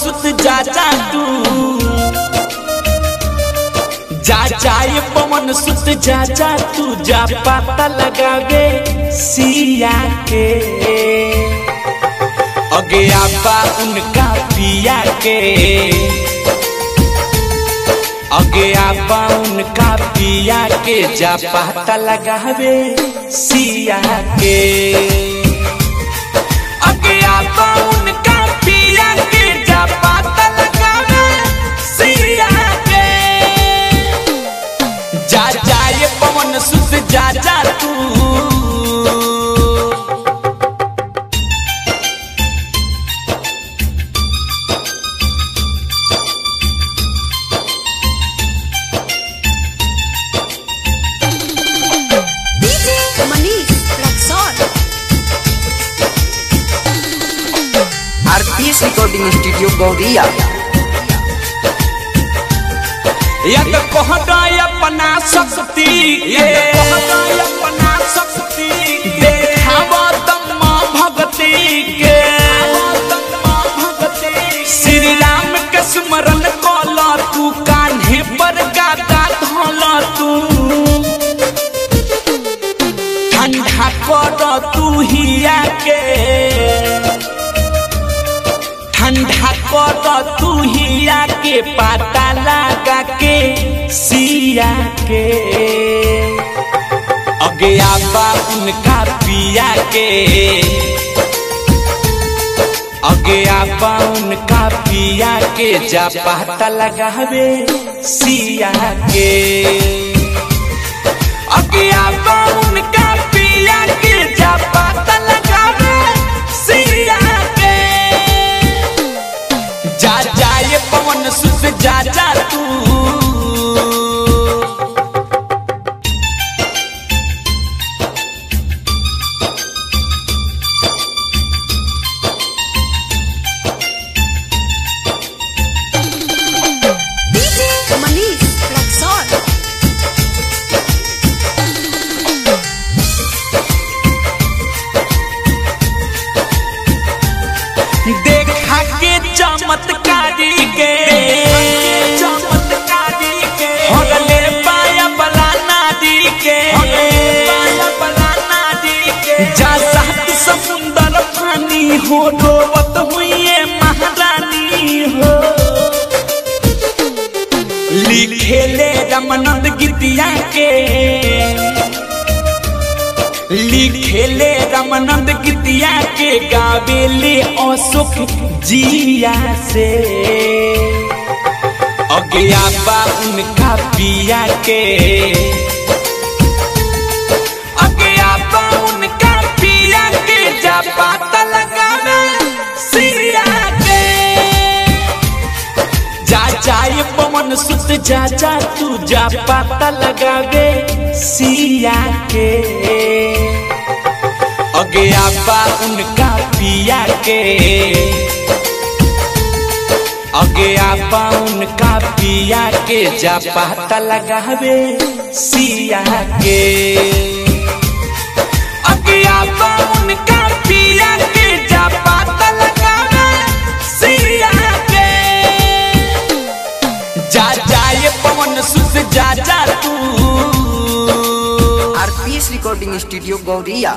सुत जा जा तू जा जाए पवन सुत जा जा तू जा पता लगावे सिया के अगे आपा उनका पिया के अगे आपा उनका पिया के जा पता लगावे सिया के अगे आपा उनका पिया के जा पता लगावे सिया के जा जाए पवन सुत जा जा तू रिकॉर्डिंग स्टूडियो गौरिया यद कहता अपना शक्ति अपना शक्ति देखावा तम्मा भगती के श्री राम के स्मरण कला तू कान्हे पर गाता धोला तू ठंडा कर तू हिया के ठंडा कर तू हिया के पता लगा के सिया के अगे आपा उनका पिया के अगे आपा उनका पिया के जा पता लगावे सिया के अगे आपा उनका पिया के जा पता लगावे सिया के जा जाए पवन सुत जा जा तू देखा के चमत्कारी के हरले पाया बला नादी के जा सात समुंदर पानी हो डोबत हुई महारानी हो लिखेले रामानंद गीतिया के लिखेले रामानंद गीतिया के गावेले अशोक जिया से अगे आपा उनका पिया के अगे आपा उनका पिया के जा पता लगावे सिया के जा जाए पवन सुत जा जा तू जा पता लगावे सिया के अगे आपा उनका पिया के अगे आपा उनका पिया के जा पता लगावे सिया के अगे आपा उनका पिया के जा पता लगावे सिया के जा जाए पवन सुत जा जा तू आरपीएस रिकॉर्डिंग स्टूडियो गौरिया।